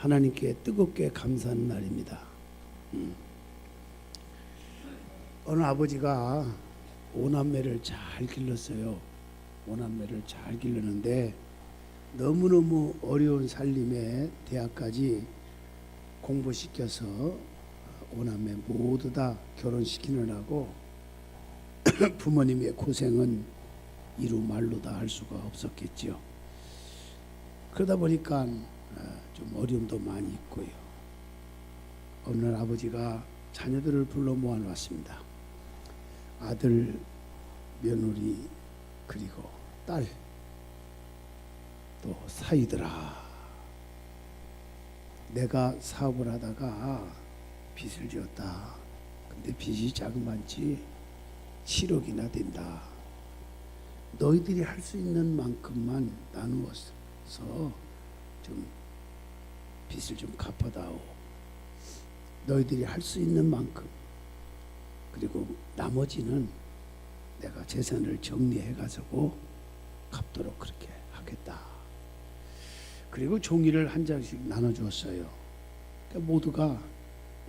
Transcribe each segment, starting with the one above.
하나님께 뜨겁게 감사하는 날입니다. 어느 아버지가 오남매를 잘 길렀어요. 오남매를 잘 길렀는데 너무너무 어려운 살림에 대학까지 공부시켜서 오남매 모두 다 결혼시키느라고 부모님의 고생은 이루 말로 다 할 수가 없었겠지요. 그러다 보니까 좀 어려움도 많이 있고요. 어느 날 아버지가 자녀들을 불러 모아놨습니다. 아들, 며느리, 그리고 딸, 또 사위들아, 내가 사업을 하다가 빚을 지었다. 근데 빚이 자그만치 7억이나 된다. 너희들이 할 수 있는 만큼만 나누어서 좀 빚을 좀 갚아다오. 너희들이 할 수 있는 만큼, 그리고 나머지는 내가 재산을 정리해가지고 갚도록 그렇게 하겠다. 그리고 종이를 한 장씩 나눠주었어요. 그러니까 모두가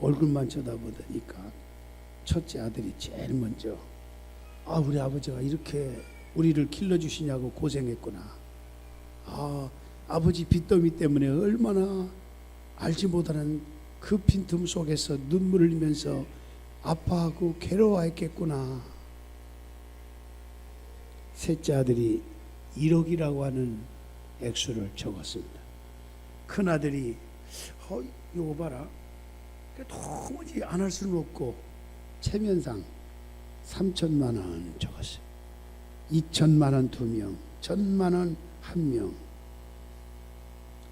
얼굴만 쳐다보다니까 첫째 아들이 제일 먼저 우리 아버지가 이렇게 우리를 길러주시냐고 고생했구나. 아버지 빚더미 때문에 얼마나 알지 못하는 그 빈틈 속에서 눈물을 흘리면서 아파하고 괴로워했겠구나. 셋째 아들이 1억이라고 하는 액수를 적었습니다. 큰 아들이 이거 봐라. 도무지 안 할 수는 없고 체면상 3천만 원 적었어요. 2천만 원 2명, 1,000만 원 1명.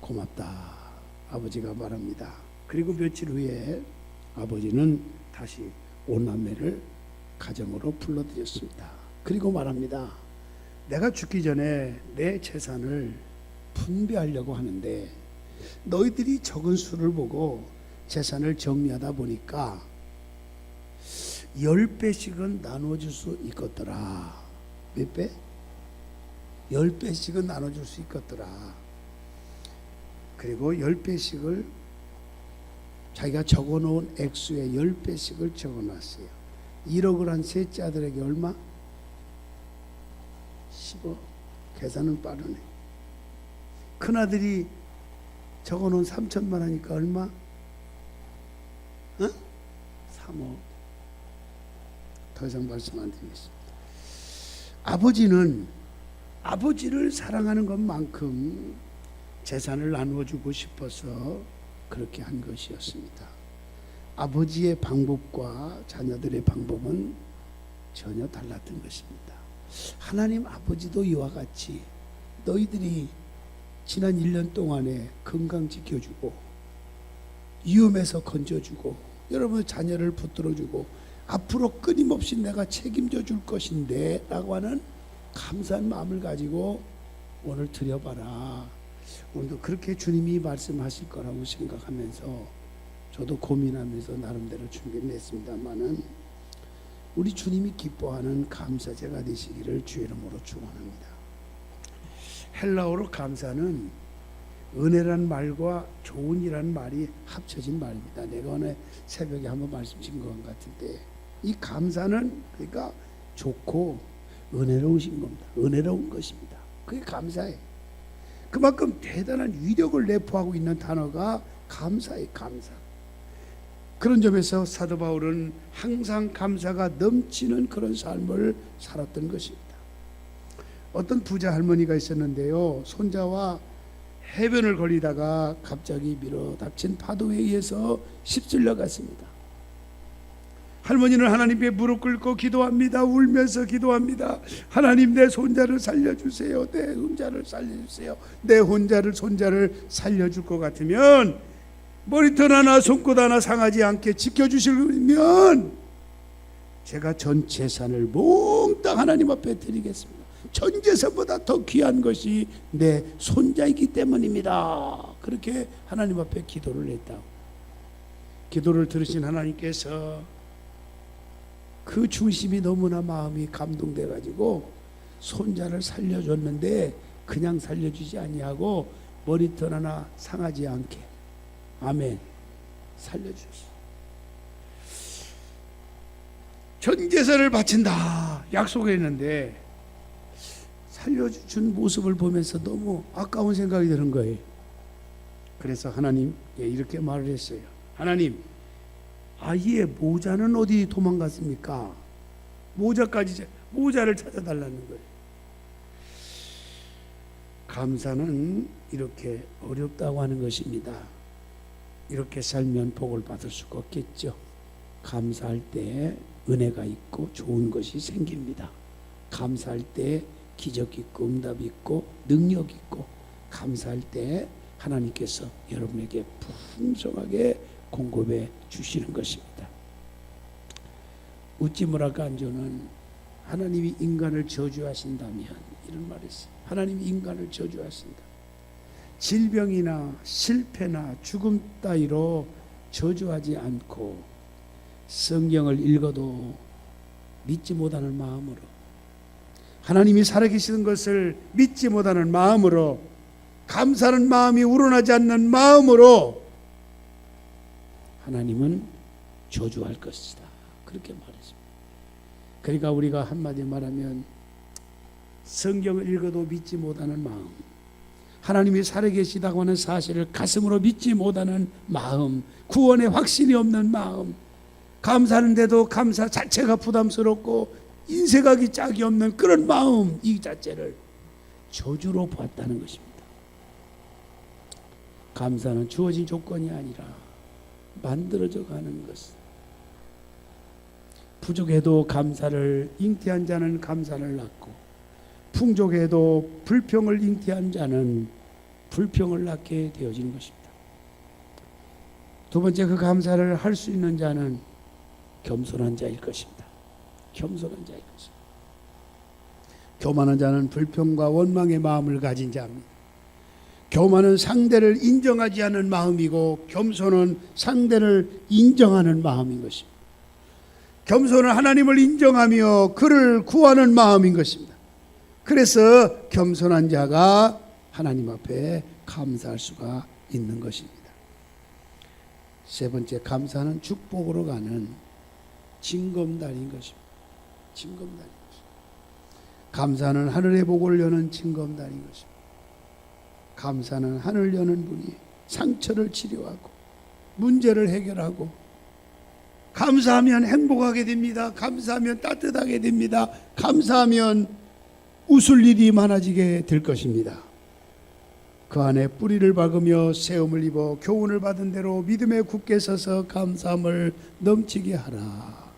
고맙다 아버지가 말합니다. 그리고 며칠 후에 아버지는 다시 오남매를 가정으로 불러들였습니다. 그리고 말합니다. 내가 죽기 전에 내 재산을 분배하려고 하는데 너희들이 적은 수를 보고 재산을 정리하다 보니까 10배씩은 나눠줄 수 있겠더라. 몇 배? 10배씩은 나눠줄 수 있겠더라. 그리고 10배씩을 자기가 적어놓은 액수에 10배씩을 적어놨어요. 1억을 한 셋째 아들에게 얼마? 10억. 계산은 빠르네. 큰아들이 적어놓은 3천만 원이니까 얼마? 3억. 더 이상 말씀 안 드리겠습니다. 아버지는 아버지를 사랑하는 것만큼 재산을 나누어주고 싶어서 그렇게 한 것이었습니다. 아버지의 방법과 자녀들의 방법은 전혀 달랐던 것입니다. 하나님 아버지도 이와 같이 너희들이 지난 1년 동안에 건강 지켜주고 위험에서 건져주고 여러분의 자녀를 붙들어주고 앞으로 끊임없이 내가 책임져 줄 것인데 라고 하는 감사한 마음을 가지고 오늘 드려봐라. 오늘도 그렇게 주님이 말씀하실 거라고 생각하면서 저도 고민하면서 나름대로 준비했습니다만은 우리 주님이 기뻐하는 감사제가 되시기를 주의 이름으로 축원합니다. 헬라어로 감사는 은혜란 말과 좋은이란 말이 합쳐진 말입니다. 내가 오늘 새벽에 한번 말씀드린 것 같은데 이 감사는 그러니까 좋고 은혜로우신 겁니다. 은혜로운 것입니다. 그게 감사예요. 그만큼 대단한 위력을 내포하고 있는 단어가 감사예요. 감사. 그런 점에서 사도 바울은 항상 감사가 넘치는 그런 삶을 살았던 것입니다. 어떤 부자 할머니가 있었는데요. 손자와 해변을 걸리다가 갑자기 밀어닥친 파도에 의해서 휩쓸려 갔습니다. 할머니는 하나님께 무릎 꿇고 기도합니다. 울면서 기도합니다. 하나님, 내 손자를 살려주세요. 내 손자를 살려주세요. 내 손자를 살려줄 것 같으면 머리털 하나 손끝 하나 상하지 않게 지켜주시면 제가 전 재산을 몽땅 하나님 앞에 드리겠습니다. 전 재산보다 더 귀한 것이 내 손자이기 때문입니다. 그렇게 하나님 앞에 기도를 했다고. 기도를 들으신 하나님께서 그 중심이 너무나 마음이 감동돼 가지고 손자를 살려줬는데 그냥 살려주지 아니하고 머리털 하나 상하지 않게 아멘. 살려주셨어요. 전 재산을 바친다 약속했는데 살려준 모습을 보면서 너무 아까운 생각이 드는 거예요. 그래서 하나님께 이렇게 말을 했어요. 하나님, 아이의 모자는 어디 도망갔습니까? 모자를 찾아달라는 거예요. 감사는 이렇게 어렵다고 하는 것입니다. 이렇게 살면 복을 받을 수가 없겠죠. 감사할 때 은혜가 있고 좋은 것이 생깁니다. 감사할 때 기적 있고 응답 있고 능력 있고, 감사할 때 하나님께서 여러분에게 풍성하게 공급해 주시는 것입니다. 우찌무라 간조는 하나님이 인간을 저주하신다면 이런 말을 했어요. 하나님이 인간을 저주하신다. 질병이나 실패나 죽음 따위로 저주하지 않고 성경을 읽어도 믿지 못하는 마음으로, 하나님이 살아계시는 것을 믿지 못하는 마음으로, 감사하는 마음이 우러나지 않는 마음으로 하나님은 저주할 것이다. 그렇게 말했습니다. 그러니까 우리가 한마디 말하면 성경을 읽어도 믿지 못하는 마음, 하나님이 살아계시다고 하는 사실을 가슴으로 믿지 못하는 마음, 구원의 확신이 없는 마음, 감사하는데도 감사 자체가 부담스럽고 인색하기 짝이 없는 그런 마음, 이 자체를 저주로 보았다는 것입니다. 감사는 주어진 조건이 아니라 만들어져 가는 것. 부족해도 감사를 잉태한 자는 감사를 낳고, 풍족해도 불평을 잉태한 자는 불평을 낳게 되어지는 것입니다. 두 번째, 그 감사를 할 수 있는 자는 겸손한 자일 것입니다. 겸손한 자일 것입니다. 교만한 자는 불평과 원망의 마음을 가진 자입니다. 교만은 상대를 인정하지 않는 마음이고, 겸손은 상대를 인정하는 마음인 것입니다. 겸손은 하나님을 인정하며 그를 구하는 마음인 것입니다. 그래서 겸손한 자가 하나님 앞에 감사할 수가 있는 것입니다. 세 번째, 감사는 축복으로 가는 징검다리인 것입니다. 징검다리인 것입니다. 감사는 하늘의 복을 여는 징검다리인 것입니다. 감사는 하늘 여는 분이 상처를 치료하고 문제를 해결하고, 감사하면 행복하게 됩니다. 감사하면 따뜻하게 됩니다. 감사하면 웃을 일이 많아지게 될 것입니다. 그 안에 뿌리를 박으며 세움을 입어 교훈을 받은 대로 믿음에 굳게 서서 감사함을 넘치게 하라.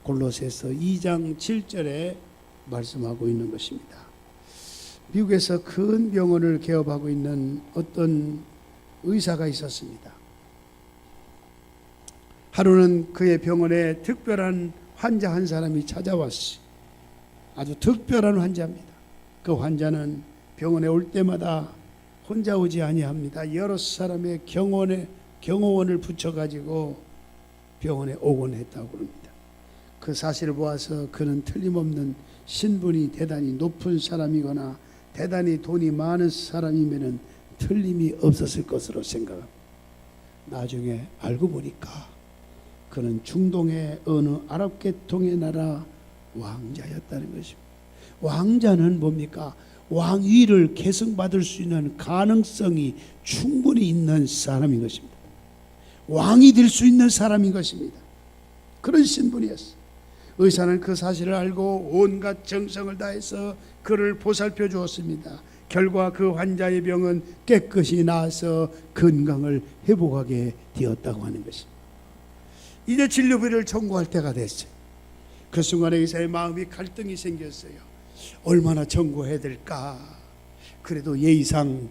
골로새서 2장 7절에 말씀하고 있는 것입니다. 미국에서 큰 병원을 개업하고 있는 어떤 의사가 있었습니다. 하루는 그의 병원에 특별한 환자 한 사람이 찾아왔어요. 아주 특별한 환자입니다. 그 환자는 병원에 올 때마다 혼자 오지 아니합니다. 여러 사람의 경호원을 붙여가지고 병원에 오곤 했다고 합니다. 그 사실을 보아서 그는 틀림없는 신분이 대단히 높은 사람이거나 대단히 돈이 많은 사람이면 틀림이 없었을 것으로 생각합니다. 나중에 알고 보니까 그는 중동의 어느 아랍 계통의 나라 왕자였다는 것입니다. 왕자는 뭡니까? 왕위를 계승받을 수 있는 가능성이 충분히 있는 사람인 것입니다. 왕이 될 수 있는 사람인 것입니다. 그런 신분이었어요. 의사는 그 사실을 알고 온갖 정성을 다해서 그를 보살펴 주었습니다. 결과 그 환자의 병은 깨끗이 나아서 건강을 회복하게 되었다고 하는 것입니다. 이제 진료비를 청구할 때가 됐어요. 그 순간에 의사의 마음이 갈등이 생겼어요. 얼마나 청구해야 될까? 그래도 예의상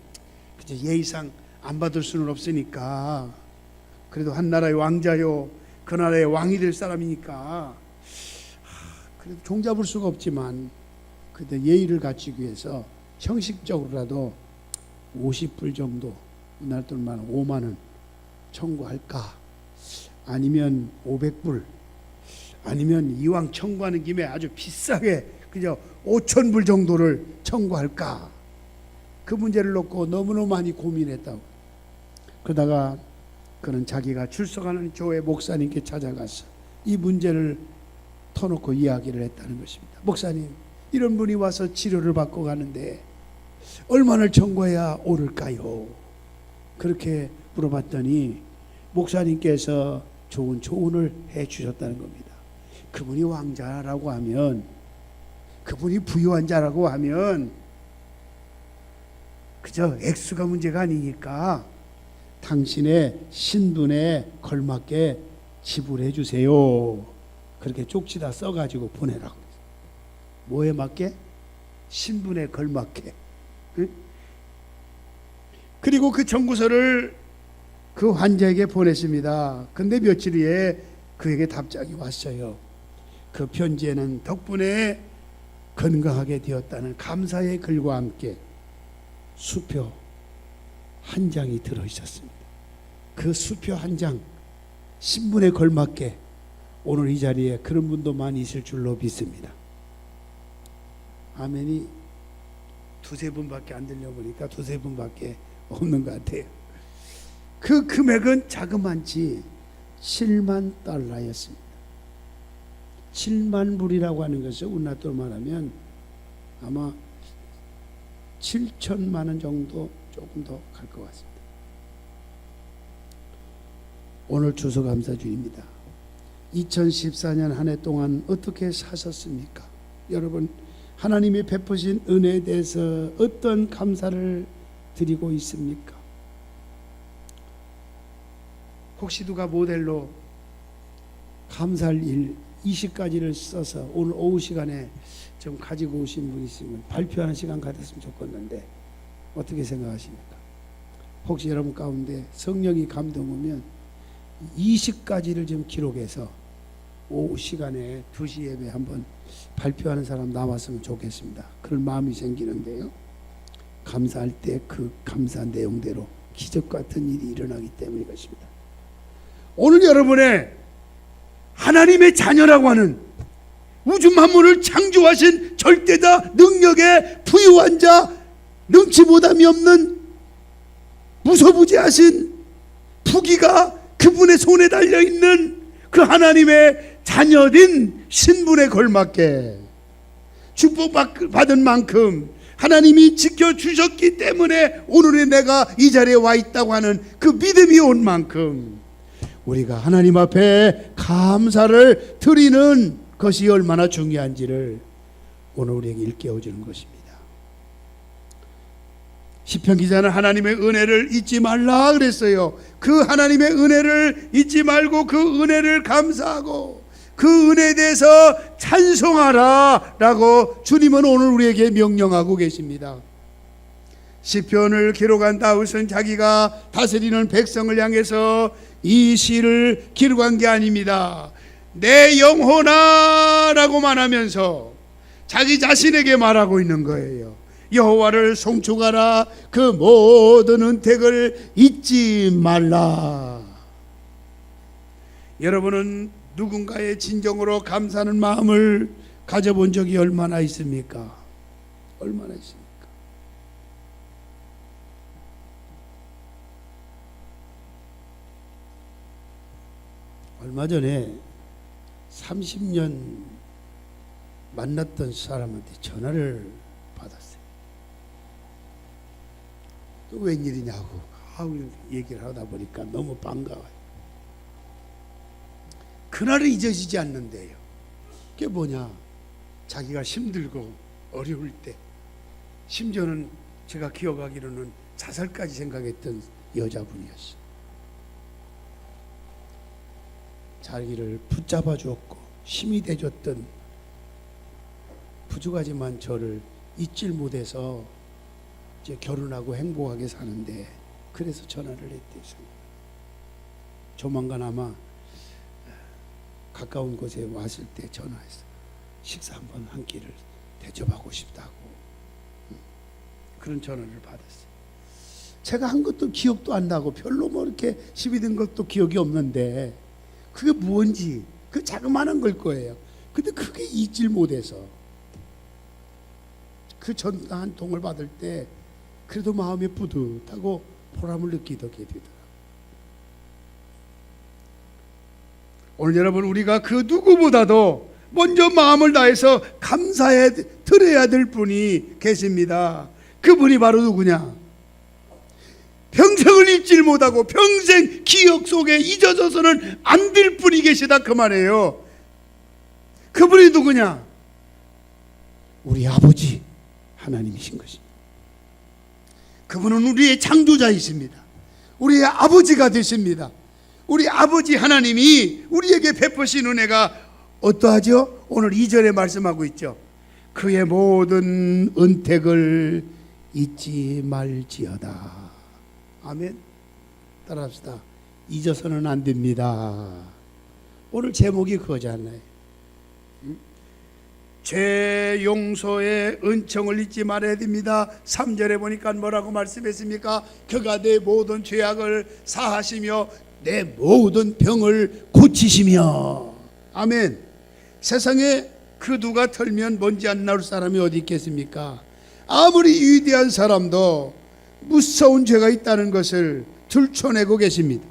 안 받을 수는 없으니까, 그래도 한 나라의 왕자요, 그 나라의 왕이 될 사람이니까 그래도 종잡을 수가 없지만, 그래도 예의를 갖추기 위해서 형식적으로라도 50불 정도, 우리나라 돈만 5만 원 청구할까? 아니면 500불, 아니면 이왕 청구하는 김에 아주 비싸게 그저 5,000불 정도를 청구할까? 그 문제를 놓고 너무너무 많이 고민했다고. 그러다가 그는 자기가 출석하는 교회 목사님께 찾아가서 이 문제를 터놓고 이야기를 했다는 것입니다. 목사님, 이런 분이 와서 치료를 받고 가는데 얼마나 청구해야 오를까요? 그렇게 물어봤더니 목사님께서 좋은 조언을 해 주셨다는 겁니다. 그분이 왕자라고 하면, 그분이 부유한 자라고 하면 그저 액수가 문제가 아니니까 당신의 신분에 걸맞게 지불해 주세요. 그렇게 쪽지다 써가지고 보내라고. 뭐에 맞게? 신분에 걸맞게. 응? 그리고 그 청구서를 그 환자에게 보냈습니다. 근데 며칠 후에 그에게 답장이 왔어요. 그 편지에는 덕분에 건강하게 되었다는 감사의 글과 함께 수표 한 장이 들어있었습니다. 그 수표 한 장, 신분에 걸맞게 오늘 이 자리에 그런 분도 많이 있을 줄로 믿습니다. 아멘이 두세 분밖에 안 들려보니까 두세 분밖에 없는 것 같아요. 그 금액은 자그만치 7만 달러였습니다. 7만 불이라고 하는 것을 우리나라 돈 말하면 아마 7천만 원 정도, 조금 더 갈 것 같습니다. 오늘 추수감사주일입니다. 2014년 한 해 동안 어떻게 사셨습니까? 여러분, 하나님이 베푸신 은혜에 대해서 어떤 감사를 드리고 있습니까? 혹시 누가 모델로 감사할 일 20가지를 써서 오늘 오후 시간에 좀 가지고 오신 분 있으면 발표하는 시간 가졌으면 좋겠는데 어떻게 생각하십니까? 혹시 여러분 가운데 성령이 감동 오면 20가지를 좀 기록해서 오후 시간에 2시 예배 한번 발표하는 사람 나왔으면 좋겠습니다. 그런 마음이 생기는데요. 감사할 때 그 감사 내용대로 기적 같은 일이 일어나기 때문인 것입니다. 오늘 여러분의 하나님의 자녀라고 하는 우주 만물을 창조하신 절대자 능력의 부유한 자, 능치 못함이 없는 무소부지하신 부귀가 그분의 손에 달려있는 그 하나님의 자녀인 신분에 걸맞게 축복받은 만큼 하나님이 지켜주셨기 때문에 오늘의 내가 이 자리에 와 있다고 하는 그 믿음이 온 만큼 우리가 하나님 앞에 감사를 드리는 것이 얼마나 중요한지를 오늘 우리에게 일깨워 주는 것입니다. 시편 기자는 하나님의 은혜를 잊지 말라 그랬어요. 그 하나님의 은혜를 잊지 말고 그 은혜를 감사하고 그 은혜에 대해서 찬송하라 라고 주님은 오늘 우리에게 명령하고 계십니다. 시편을 기록한 다윗은 자기가 다스리는 백성을 향해서 이 시를 기록한 게 아닙니다. 내 영혼아 라고만 하면서 자기 자신에게 말하고 있는 거예요. 여호와를 송축하라. 그 모든 은택을 잊지 말라. 여러분은 누군가의 진정으로 감사하는 마음을 가져본 적이 얼마나 있습니까? 얼마나 있습니까? 얼마 전에 30년 만났던 사람한테 전화를 받았어요. 또 웬일이냐고 얘기를 하다 보니까 너무 반가워요. 그날은 잊어지지 않는데요. 그게 뭐냐? 자기가 힘들고 어려울 때, 심지어는 제가 기억하기로는 자살까지 생각했던 여자분이었어요. 자기를 붙잡아 주었고 힘이 돼줬던, 부족하지만 저를 잊질 못해서 이제 결혼하고 행복하게 사는데, 그래서 전화를 했대요. 조만간 아마 가까운 곳에 왔을 때 전화해서 식사 한번 한 끼를 대접하고 싶다고 그런 전화를 받았어요. 제가 한 것도 기억도 안 나고 별로 뭐 이렇게 시비 든 것도 기억이 없는데 그게 무언지, 그 자그마한 걸 거예요. 근데 그게 잊질 못해서 그 전화 한 통을 받을 때 그래도 마음이 뿌듯하고 보람을 느끼게 되더라고요. 오늘 여러분, 우리가 그 누구보다도 먼저 마음을 다해서 감사해 드려야 될 분이 계십니다. 그분이 바로 누구냐? 평생을 잊질 못하고 평생 기억 속에 잊어져서는 안 될 분이 계시다, 그 말이에요. 그분이 누구냐? 우리 아버지 하나님이신 것입니다. 그분은 우리의 창조자이십니다. 우리의 아버지가 되십니다. 우리 아버지 하나님이 우리에게 베푸신 은혜가 어떠하죠? 오늘 2절에 말씀하고 있죠. 그의 모든 은택을 잊지 말지어다. 아멘. 따라합시다. 잊어서는 안 됩니다. 오늘 제목이 그거잖아요. 죄 용서의 은총을 잊지 말아야 됩니다. 3절에 보니까 뭐라고 말씀했습니까? 그가 내 모든 죄악을 사하시며 내 모든 병을 고치시며. 아멘. 세상에 그 누가 털면 먼지 안 나올 사람이 어디 있겠습니까? 아무리 위대한 사람도 무서운 죄가 있다는 것을 들춰내고 계십니다.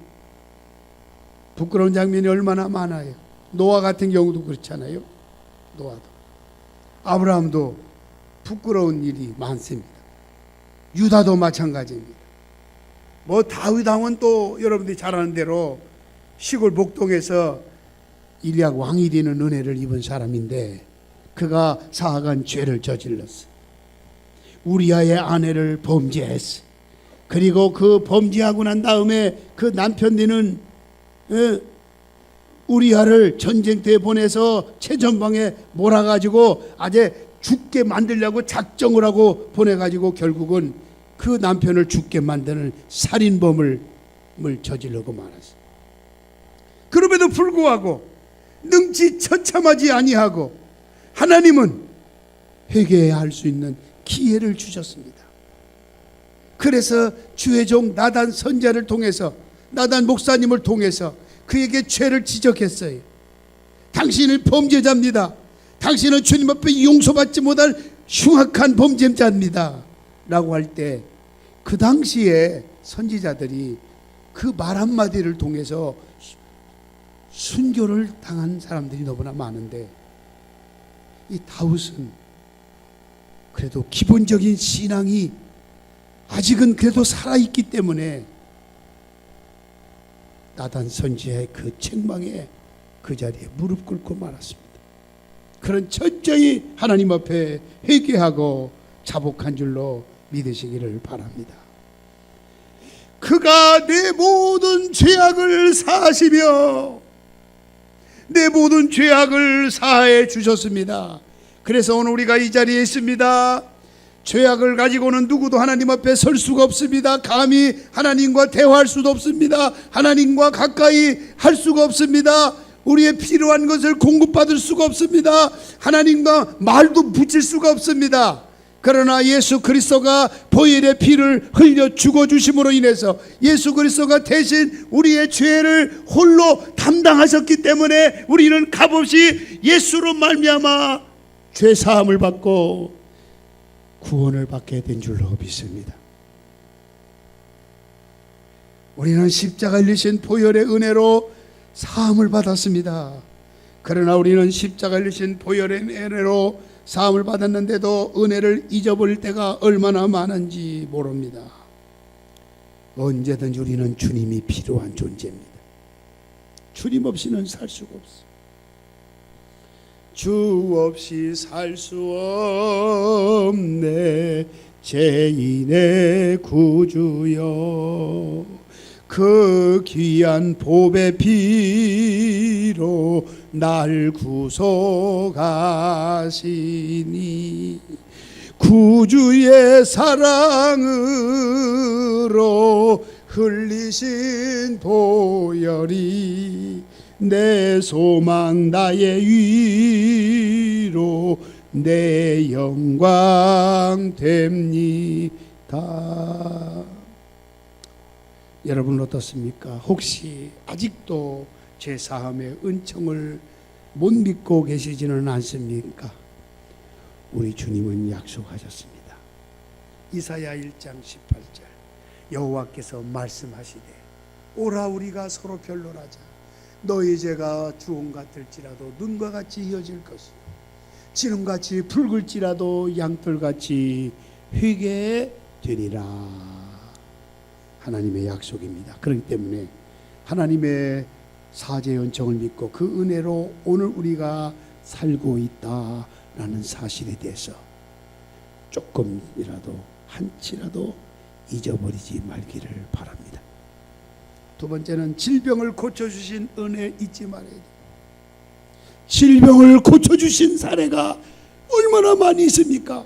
부끄러운 장면이 얼마나 많아요. 노아 같은 경우도 그렇잖아요. 노아도, 아브라함도 부끄러운 일이 많습니다. 유다도 마찬가지입니다. 뭐 다윗 왕은 또 여러분들이 잘 아는 대로 시골 목동에서 일약 왕이 되는 은혜를 입은 사람인데, 그가 사악한 죄를 저질렀어요. 우리아의 아내를 범죄했어요. 그리고 그 범죄하고 난 다음에 그 남편 되는 우리아를 전쟁터에 보내서 최전방에 몰아가지고 아주 죽게 만들려고 작정을 하고 보내가지고 결국은 그 남편을 죽게 만드는 살인범을 저지르고 말았어요. 그럼에도 불구하고 능치 처참하지 아니하고 하나님은 회개해야 할 수 있는 기회를 주셨습니다. 그래서 주의 종 나단 선지자를 통해서, 나단 목사님을 통해서 그에게 죄를 지적했어요. 당신은 범죄자입니다. 당신은 주님 앞에 용서받지 못할 흉악한 범죄자입니다 라고 할 때, 그 당시에 선지자들이 그 말 한마디를 통해서 순교를 당한 사람들이 너무나 많은데, 이 다윗은 그래도 기본적인 신앙이 아직은 그래도 살아있기 때문에 나단 선지자의 그 책망에 그 자리에 무릎 꿇고 말았습니다. 그런 철저히 하나님 앞에 회개하고 자복한 줄로 믿으시기를 바랍니다. 그가 내 모든 죄악을 사하시며 내 모든 죄악을 사해 주셨습니다. 그래서 오늘 우리가 이 자리에 있습니다. 죄악을 가지고는 누구도 하나님 앞에 설 수가 없습니다. 감히 하나님과 대화할 수도 없습니다. 하나님과 가까이 할 수가 없습니다. 우리의 필요한 것을 공급받을 수가 없습니다. 하나님과 말도 붙일 수가 없습니다. 그러나 예수 그리스도가 보혈의 피를 흘려 죽어주심으로 인해서 예수 그리스도가 대신 우리의 죄를 홀로 담당하셨기 때문에 우리는 값없이 예수로 말미암아 죄 사함을 받고 구원을 받게 된 줄로 믿습니다. 우리는 십자가에 흘리신 보혈의 은혜로 사함을 받았습니다. 그러나 우리는 십자가에 흘리신 보혈의 은혜로 사함을 받았는데도 은혜를 잊어버릴 때가 얼마나 많은지 모릅니다. 언제든지 우리는 주님이 필요한 존재입니다. 주님 없이는 살 수가 없어요. 주 없이 살 수 없네 죄인의 구주여, 그 귀한 보배 피로 날 구속하시니 구주의 사랑으로 흘리신 보혈이 내 소망 나의 위로 내 영광 됩니다. 여러분 어떻습니까? 혹시 아직도 제 사함의 은총을 못 믿고 계시지는 않습니까? 우리 주님은 약속하셨습니다. 이사야 1장 18절 여호와께서 말씀하시되 오라 우리가 서로 변론하자. 너희 죄가 주홍 같을지라도 눈과 같이 희어질 것이요 지름같이 붉을지라도 양털같이 희게 되리라. 하나님의 약속입니다. 그렇기 때문에 하나님의 사죄 연청을 믿고 그 은혜로 오늘 우리가 살고 있다라는 사실에 대해서 조금이라도 한치라도 잊어버리지 말기를 바랍니다. 두 번째는 질병을 고쳐주신 은혜 잊지 말아야 돼요. 질병을 고쳐주신 사례가 얼마나 많이 있습니까?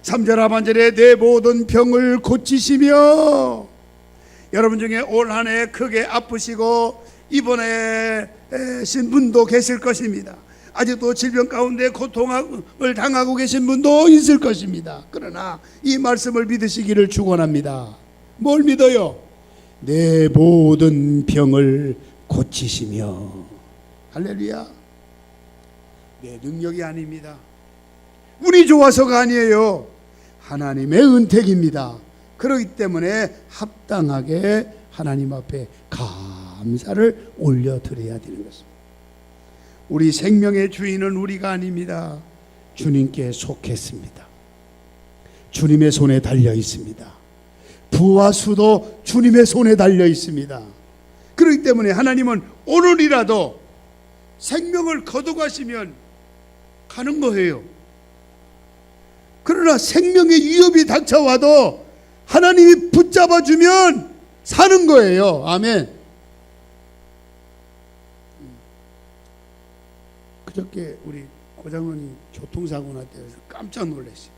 3절 하반절에 내 모든 병을 고치시며, 여러분 중에 올 한 해 크게 아프시고 입원하신 분도 계실 것입니다. 아직도 질병 가운데 고통을 당하고 계신 분도 있을 것입니다. 그러나 이 말씀을 믿으시기를 축원합니다. 뭘 믿어요? 내 모든 병을 고치시며. 할렐루야. 내 능력이 아닙니다. 운이 좋아서가 아니에요. 하나님의 은택입니다. 그렇기 때문에 합당하게 하나님 앞에 감사를 올려드려야 되는 것입니다. 우리 생명의 주인은 우리가 아닙니다. 주님께 속했습니다. 주님의 손에 달려 있습니다. 부와 수도 주님의 손에 달려 있습니다. 그렇기 때문에 하나님은 오늘이라도 생명을 거둬가시면 가는 거예요. 그러나 생명의 위협이 닥쳐와도 하나님이 붙잡아주면 사는 거예요. 아멘. 그저께 우리 고장로님 교통사고 났대요. 깜짝 놀랐어요.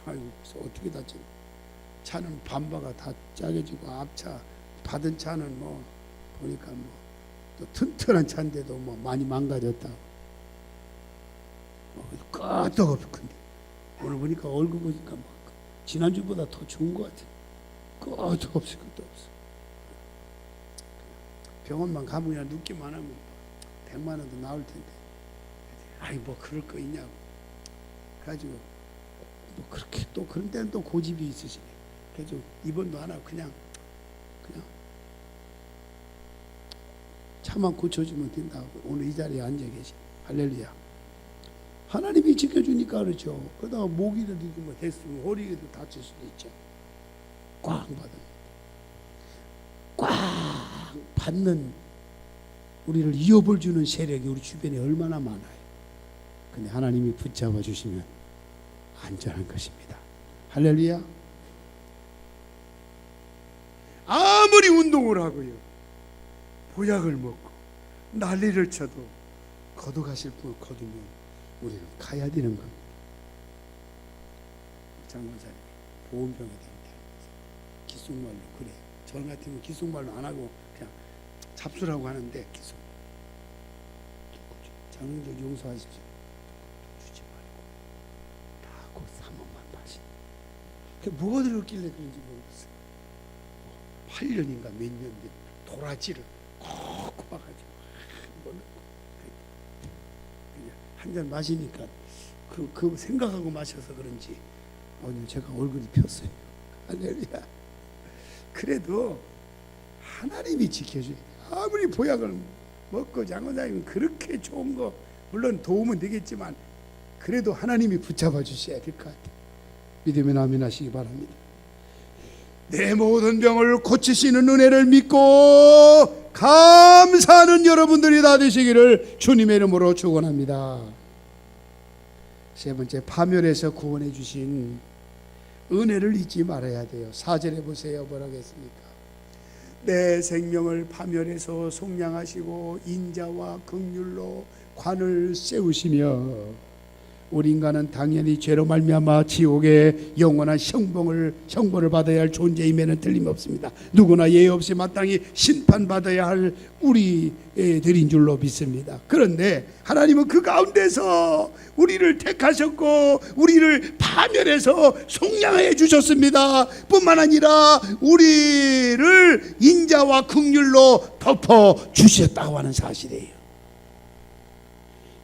아이고, 어떻게 다쳤지? 차는 반바가 다 짜겨지고 앞차 받은 차는 뭐 보니까 뭐 또 튼튼한 차인데도 뭐 많이 망가졌다고. 끄떡없어. 근데 오늘 보니까 얼굴 보니까 막 지난주보다 더 좋은 것 같아. 끄떡없어. 병원만 가면 그냥 눕기만 하면 100만 원도 나올 텐데. 아이 뭐 그럴 거 있냐고. 그래가지고 뭐 그렇게 또 그런 데는 또 고집이 있으시네. 그래서 입원도 안 하고 그냥 차만 고쳐주면 된다고 오늘 이 자리에 앉아 계시. 할렐루야. 하나님이 지켜주니까 그렇죠. 그러다가 모기도 뭐 됐으면 허리에도 다칠 수도 있죠. 꽉 받는 우리를 위협을 주는 세력이 우리 주변에 얼마나 많아요. 근데 하나님이 붙잡아 주시면 안전한 것입니다. 할렐루야. 아무리 운동을 하고요, 보약을 먹고 난리를 쳐도 거둬가실 분을 거두면 우리는 가야 되는 겁니다. 장관사님 보온병에 대한 기숙말로 그래. 저 같으면 기숙말로 안 하고 그냥 잡수라고 하는데 기숙. 장로님 용서하십시오. 주지 말고 다고 3원만 마시. 그 뭐가 들었길래 그런지 모르겠어요. 8년인가 몇 년 된 도라지를 콕 꼽아가지고 한 잔 마시니까 그 생각하고 마셔서 그런지 오늘 제가 얼굴이 폈어요. 할렐루야. 그래도 하나님이 지켜줘요. 아무리 보약을 먹고 장원사님은 그렇게 좋은 거 물론 도움은 되겠지만 그래도 하나님이 붙잡아 주셔야 될 것 같아요. 믿으면 아멘 하시기 바랍니다. 내 모든 병을 고치시는 은혜를 믿고 감사하는 여러분들이 다 되시기를 주님의 이름으로 축원합니다. 세 번째, 파멸에서 구원해 주신 은혜를 잊지 말아야 돼요. 4절에 보세요. 뭐라고 했습니까? 내 생명을 파멸해서 속량하시고 인자와 긍휼로 관을 세우시며, 우리 인간은 당연히 죄로 말미암아 지옥의 영원한 형벌을 받아야 할 존재임에는 틀림없습니다. 누구나 예외 없이 마땅히 심판받아야 할 우리들인 줄로 믿습니다. 그런데 하나님은 그 가운데서 우리를 택하셨고 우리를 파멸해서 속량해 주셨습니다. 뿐만 아니라 우리를 인자와 긍휼로 덮어 주셨다고 하는 사실이에요.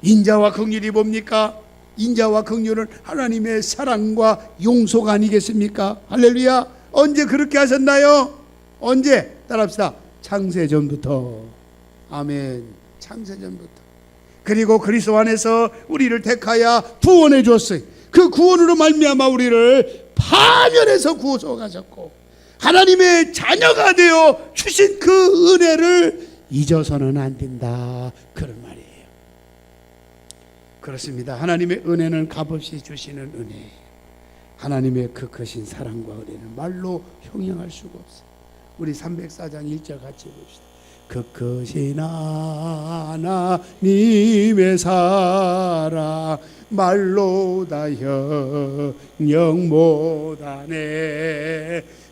인자와 긍휼이 뭡니까? 인자와 긍휼은 하나님의 사랑과 용서가 아니겠습니까? 할렐루야. 언제 그렇게 하셨나요? 언제? 따라합시다. 창세전부터. 아멘. 창세전부터. 그리고 그리스도 안에서 우리를 택하여 구원해 줬어요. 그 구원으로 말미암아 우리를 파멸에서 구워서 가셨고 하나님의 자녀가 되어 주신 그 은혜를 잊어서는 안 된다, 그런 말이에요. 그렇습니다. 하나님의 은혜는 값없이 주시는 은혜. 하나님의 그 크신 사랑과 은혜는 말로 형용할 수가 없어요. 우리 304장 1절 같이 봅시다. 그 크신 하나님의 사랑 말로 다 형용 못하네.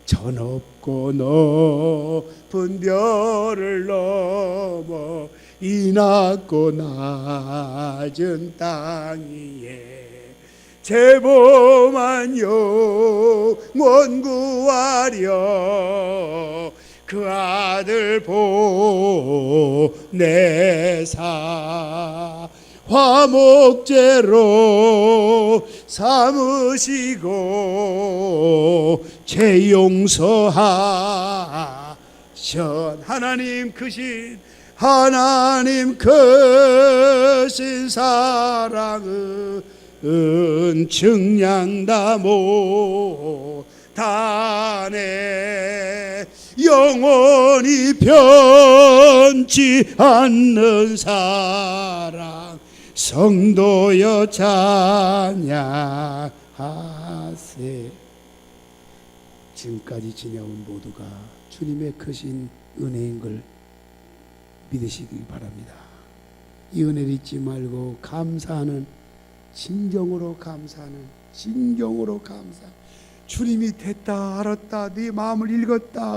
저 높고 높은 별을 넘어 이 낮고 낮은 땅 위에 죄범한 영혼 구하려 그 아들 보내사 화목제로 삼으시고 죄 용서하신 하나님 크신 사랑은 증량다 못하네. 영원히 변치 않는 사랑 성도여 찬양하세. 지금까지 지내온 모두가 주님의 크신 은혜인 걸 믿으시기 바랍니다. 이 은혜를 잊지 말고 감사하는, 진정으로 감사하는, 진정으로 감사. 주님이 됐다 알았다, 네 마음을 읽었다.